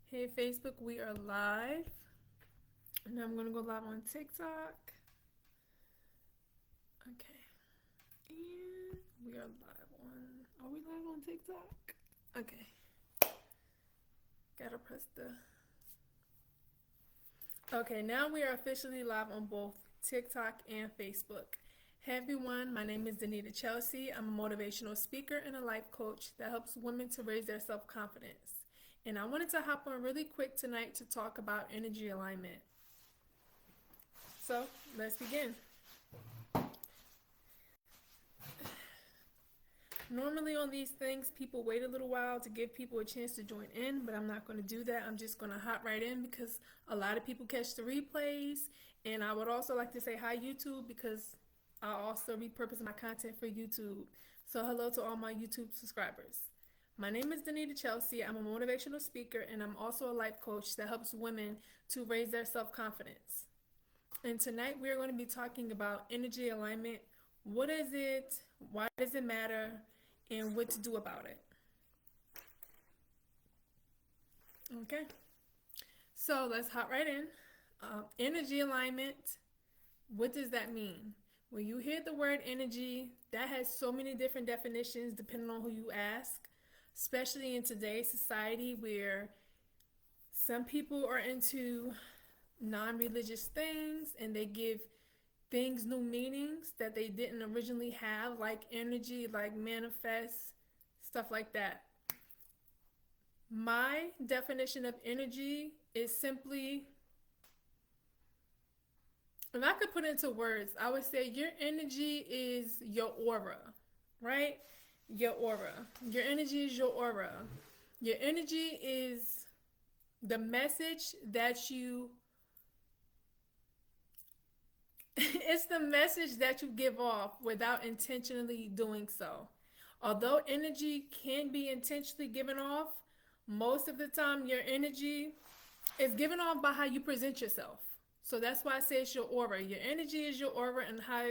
Hey Facebook, we are live. And I'm gonna go live on TikTok. Okay. And we are live on Are we live on TikTok? Okay. Gotta press the Okay, now we are officially live on both TikTok and Facebook. Hey everyone, my name is Danita Chelsea. I'm a motivational speaker and a life coach that helps women to raise their self-confidence. And I wanted to hop on really quick tonight to talk about energy alignment. So let's begin. Normally on these things, people wait a little while to give people a chance to join in, but I'm not going to do that. I'm just going to hop right in because a lot of people catch the replays. And I would also like to say hi, YouTube, because I also repurpose my content for YouTube. So hello to all my YouTube subscribers. My name is Danita Chelsea. I'm a motivational speaker, and I'm also a life coach that helps women to raise their self-confidence. And tonight we are going to be talking about energy alignment. What is it? Why does it matter? And what to do about it. Okay, so let's hop right in. Energy alignment, what does that mean? When you hear the word energy, that has so many different definitions depending on who you ask, especially in today's society where some people are into non religious things and they give things new meanings that they didn't originally have, like energy, like manifest, stuff like that. My definition of energy is simply, if I could put it into words, I would say your energy is your aura, right? Your aura. Your energy is your aura. Your energy is the message that you it's the message that you give off without intentionally doing so. Although energy can be intentionally given off, most of the time your energy is given off by how you present yourself. So that's why I say it's your aura. Your energy is your aura and how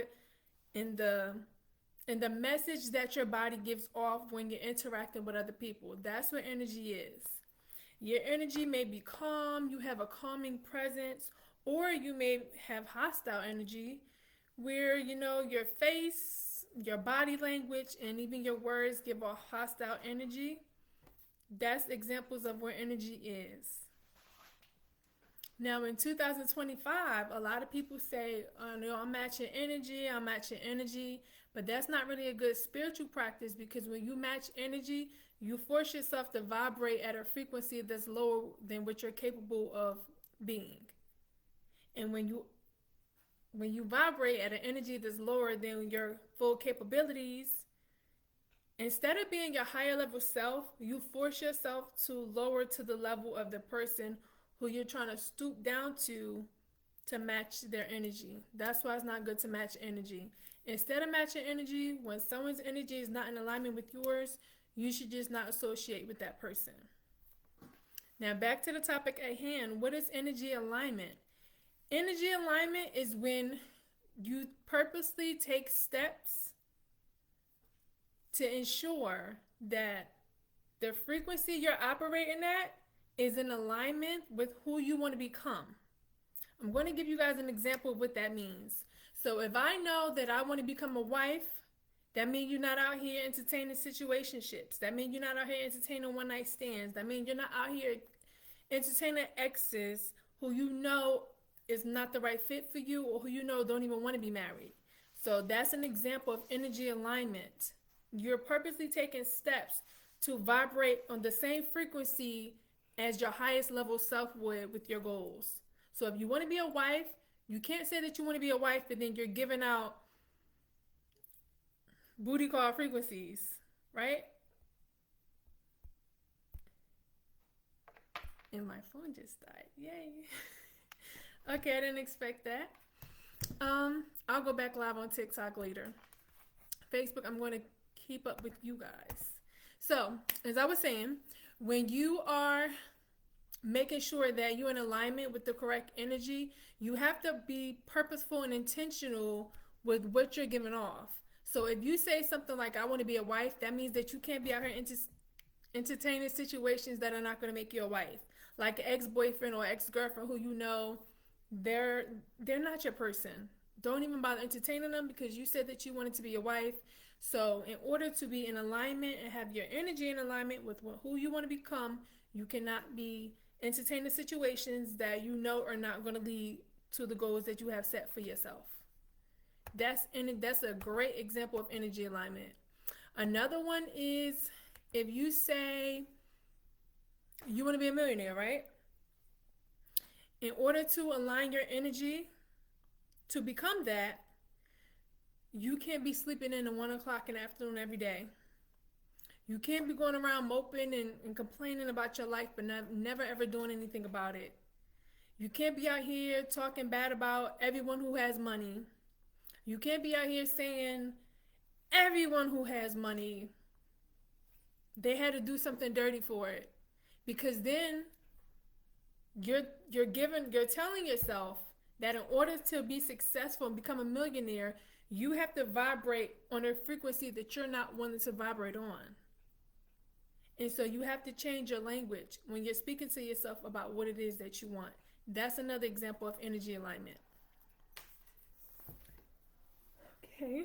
in the message that your body gives off when you're interacting with other people. That's what energy is. Your energy may be calm, you have a calming presence, or you may have hostile energy where, your face, your body language, and even your words give off hostile energy. That's examples of where energy is. Now, in 2025, a lot of people say, oh, no, I'm matching energy, but that's not really a good spiritual practice because when you match energy, you force yourself to vibrate at a frequency that's lower than what you're capable of being. And when you vibrate at an energy that's lower than your full capabilities, instead of being your higher level self, you force yourself to lower to the level of the person who you're trying to stoop down to match their energy. That's why it's not good to match energy. Instead of matching energy, when someone's energy is not in alignment with yours, you should just not associate with that person. Now, back to the topic at hand. What is energy alignment? Energy alignment is when you purposely take steps to ensure that the frequency you're operating at is in alignment with who you want to become. I'm going to give you guys an example of what that means. So if I know that I want to become a wife, that means you're not out here entertaining situationships. That means you're not out here entertaining one night stands. That means you're not out here entertaining exes who you know is not the right fit for you or who you know don't even want to be married. So that's an example of energy alignment. You're purposely taking steps to vibrate on the same frequency as your highest level self would with your goals. So if you want to be a wife, you can't say that you want to be a wife, but then you're giving out booty call frequencies, right? And my phone just died. Yay. Okay, I didn't expect that. I'll go back live on TikTok later. Facebook, I'm going to keep up with you guys. So, as I was saying, when you are making sure that you're in alignment with the correct energy, you have to be purposeful and intentional with what you're giving off. So if you say something like, I want to be a wife, that means that you can't be out here entertaining situations that are not going to make you a wife. like an ex-boyfriend or ex-girlfriend who you know they're they're not your person. Don't even bother entertaining them because you said that you wanted to be a wife. So in order to be in alignment and have your energy in alignment with who you want to become, you cannot be entertaining situations that you know are not going to lead to the goals that you have set for yourself. That's a great example of energy alignment. Another one is if you say you want to be a millionaire, right? In order to align your energy to become that, you can't be sleeping in at 1 o'clock in the afternoon every day. You can't be going around moping and complaining about your life, but never ever doing anything about it. You can't be out here talking bad about everyone who has money. You can't be out here saying everyone who has money, they had to do something dirty for it. Because then you're telling yourself that in order to be successful and become a millionaire, you have to vibrate on a frequency that you're not wanting to vibrate on. And so you have to change your language when you're speaking to yourself about what it is that you want. That's another example of energy alignment. Okay.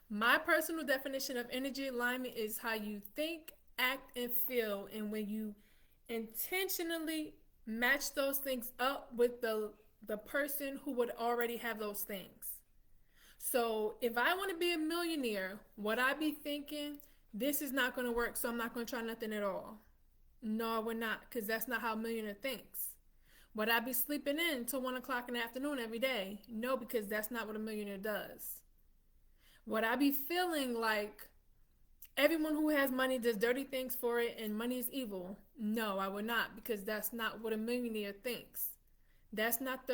My personal definition of energy alignment is how you think, act, and feel, and when you intentionally match those things up with the person who would already have those things. So if I want to be a millionaire, what I be thinking, this is not going to work, so I'm not going to try nothing at all. No, I would not, because that's not how a millionaire thinks. Would I be sleeping in until 1 o'clock in the afternoon every day? No, because that's not what a millionaire does. Would I be feeling like everyone who has money does dirty things for it and money is evil? No, I would not, because that's not what a millionaire thinks. That's not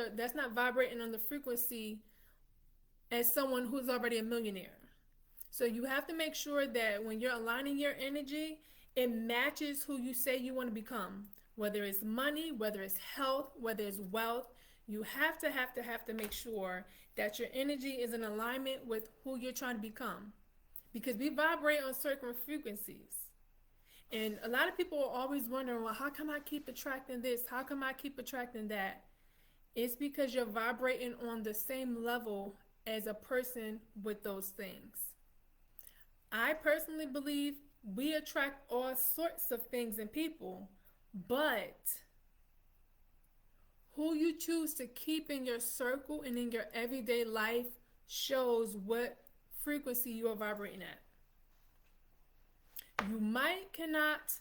vibrating on the frequency as someone who's already a millionaire. So you have to make sure that when you're aligning your energy, it matches who you say you want to become. Whether it's money, whether it's health, whether it's wealth, you have to make sure that your energy is in alignment with who you're trying to become. Because we vibrate on certain frequencies. And a lot of people are always wondering, well, how come I keep attracting this? How come I keep attracting that? It's because you're vibrating on the same level as a person with those things. I personally believe we attract all sorts of things in people, but who you choose to keep in your circle and in your everyday life shows what frequency you are vibrating at. You might cannot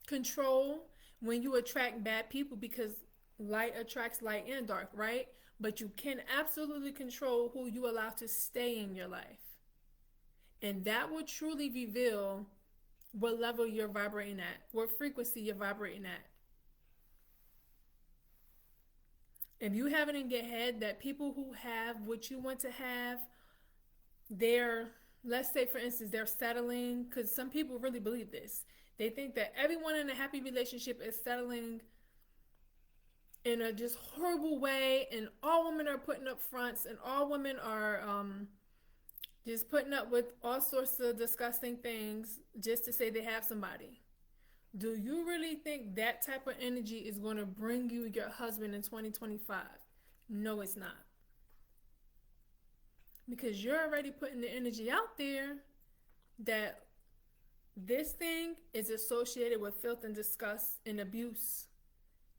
control when you attract bad people because light attracts light and dark, right? But you can absolutely control who you allow to stay in your life. And that will truly reveal what level you're vibrating at, what frequency you're vibrating at. If you have it in your head that people who have what you want to have, they're, let's say for instance, they're settling, because some people really believe this. They think that everyone in a happy relationship is settling in a just horrible way, and all women are putting up fronts, and all women are just putting up with all sorts of disgusting things just to say they have somebody. Do you really think that type of energy is going to bring you your husband in 2025? No, it's not. Because you're already putting the energy out there that this thing is associated with filth and disgust and abuse.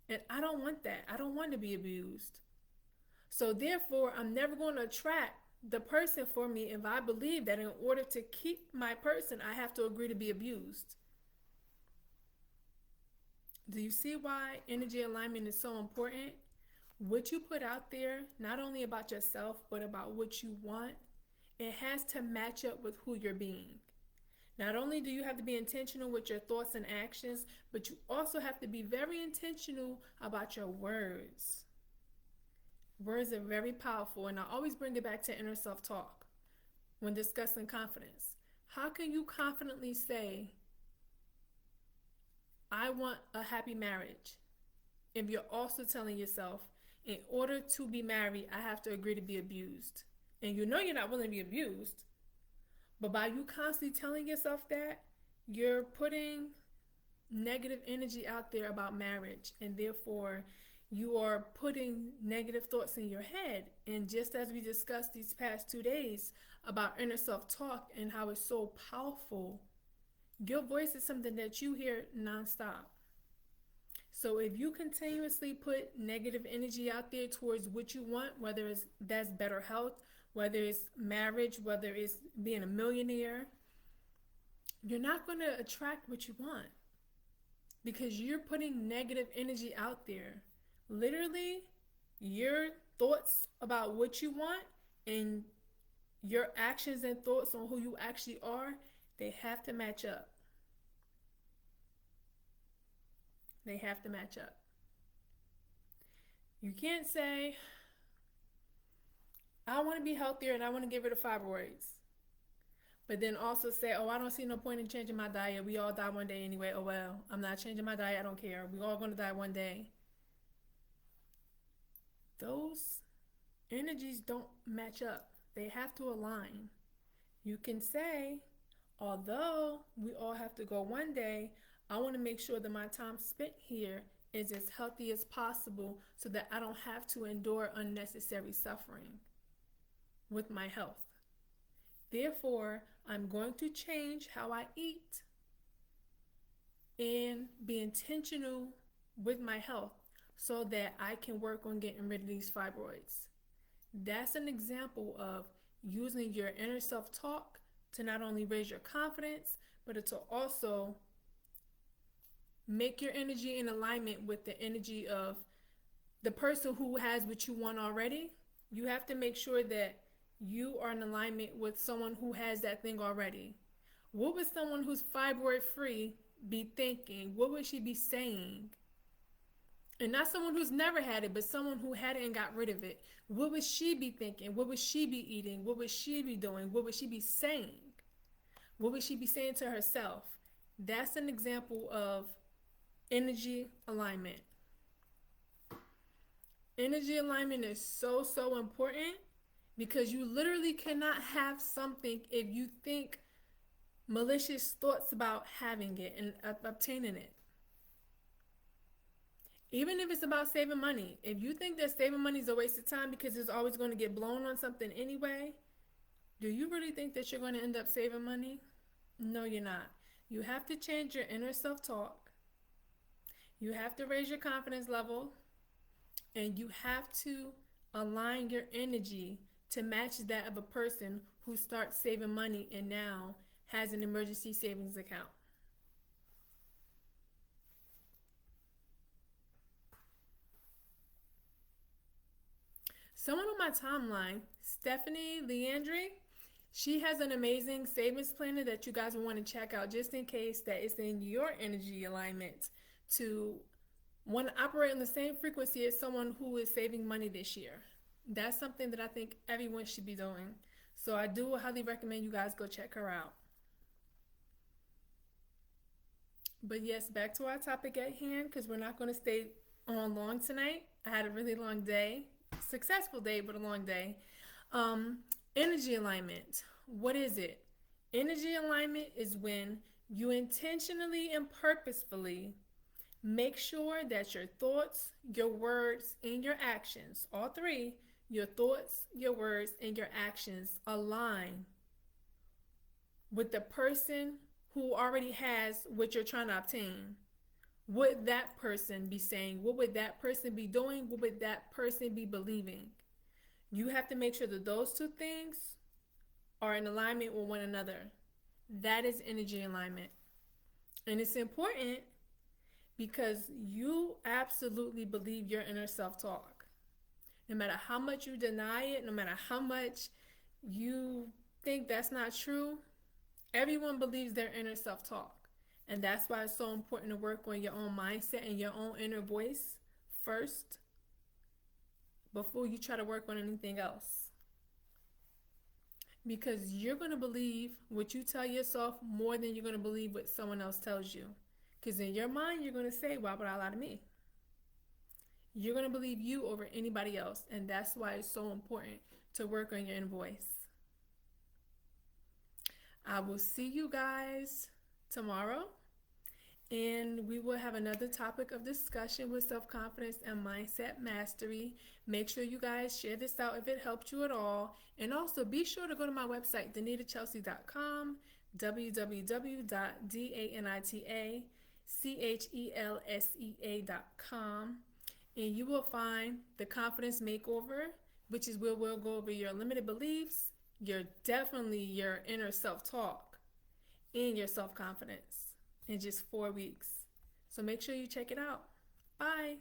And I don't want that. I don't want to be abused. So therefore, I'm never going to attract the person for me if I believe that in order to keep my person, I have to agree to be abused. Do you see why energy alignment is so important? What you put out there, not only about yourself, but about what you want, it has to match up with who you're being. Not only do you have to be intentional with your thoughts and actions, but you also have to be very intentional about your words. Words are very powerful, and I always bring it back to inner self-talk when discussing confidence. How can you confidently say, I want a happy marriage, if you're also telling yourself, in order to be married, I have to agree to be abused? And you know you're not willing to be abused, But by you constantly telling yourself that, you're putting negative energy out there about marriage, and therefore you are putting negative thoughts in your head. And just as we discussed these past 2 days about inner self-talk and how it's so powerful, your voice is something that you hear nonstop. So if you continuously put negative energy out there towards what you want, whether it's that's better health, whether it's marriage, whether it's being a millionaire, you're not going to attract what you want because you're putting negative energy out there. Literally, your thoughts about what you want and your actions and thoughts on who you actually are, they have to match up. They have to match up. You can't say, I want to be healthier and I want to get rid of fibroids. But then also say, oh, I don't see no point in changing my diet. We all die one day anyway. Oh, well, I'm not changing my diet. I don't care. We all going to die one day. Those energies don't match up. They have to align. You can say, although we all have to go one day, I want to make sure that my time spent here is as healthy as possible so that I don't have to endure unnecessary suffering with my health. Therefore, I'm going to change how I eat and be intentional with my health so that I can work on getting rid of these fibroids. That's an example of using your inner self-talk to not only raise your confidence, but to also make your energy in alignment with the energy of the person who has what you want already. You have to make sure that you are in alignment with someone who has that thing already. What would someone who's fibroid free be thinking? What would she be saying? And not someone who's never had it, but someone who had it and got rid of it. What would she be thinking? What would she be eating? What would she be doing? What would she be saying? What would she be saying to herself? That's an example of energy alignment. Energy alignment is so, so important because you literally cannot have something if you think malicious thoughts about having it and obtaining it. Even if it's about saving money, if you think that saving money is a waste of time because it's always going to get blown on something anyway, do you really think that you're going to end up saving money? No, you're not. You have to change your inner self-talk. You have to raise your confidence level, and you have to align your energy to match that of a person who starts saving money and now has an emergency savings account. Someone on my timeline, Stephanie Leandri, she has an amazing savings planner that you guys will want to check out just in case that it's in your energy alignment to want to operate on the same frequency as someone who is saving money this year. That's something that I think everyone should be doing. So I do highly recommend you guys go check her out. But yes, back to our topic at hand because we're not going to stay on long tonight. I had a really long day, successful day, but a long day. Um, Energy alignment. What is it? Energy alignment is when you intentionally and purposefully make sure that your thoughts, your words, and your actions, all three, your thoughts, your words, and your actions align with the person who already has what you're trying to obtain. What would that person be saying? What would that person be doing? What would that person be believing? You have to make sure that those two things are in alignment with one another. That is energy alignment. And it's important because you absolutely believe your inner self-talk. No matter how much you deny it, no matter how much you think that's not true, everyone believes their inner self-talk. And that's why it's so important to work on your own mindset and your own inner voice first before you try to work on anything else. Because you're going to believe what you tell yourself more than you're going to believe what someone else tells you. Because in your mind, you're going to say, why would I lie to me? You're going to believe you over anybody else. And that's why it's so important to work on your inner voice. I will see you guys tomorrow, and we will have another topic of discussion with self confidence and mindset mastery. Make sure you guys share this out if it helped you at all. And also be sure to go to my website, danitachelsea.com, www.danitachelsea.com, and you will find the confidence makeover, which is where we'll go over your limited beliefs, your inner self talk, and your self confidence in just 4 weeks. So make sure you check it out. Bye.